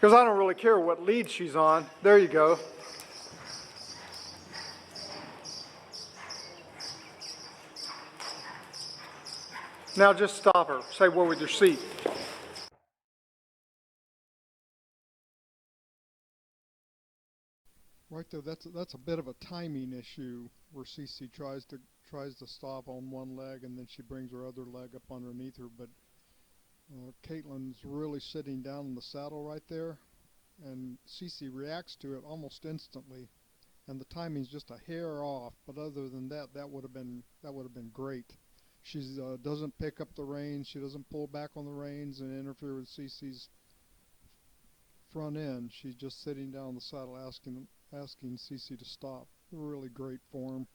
Because I don't really care what lead she's on. There you go. Now just stop her. Say where with your seat. Right there, that's a bit of a timing issue where Cece tries to stop on one leg and then she brings her other leg up underneath her. But Caitlin's really sitting down in the saddle right there, and Cece reacts to it almost instantly. And the timing's just a hair off, but other than that, that would have been great. She doesn't pick up the reins, she doesn't pull back on the reins and interfere with Cece's front end. She's just sitting down in the saddle asking Cece to stop. Really great form.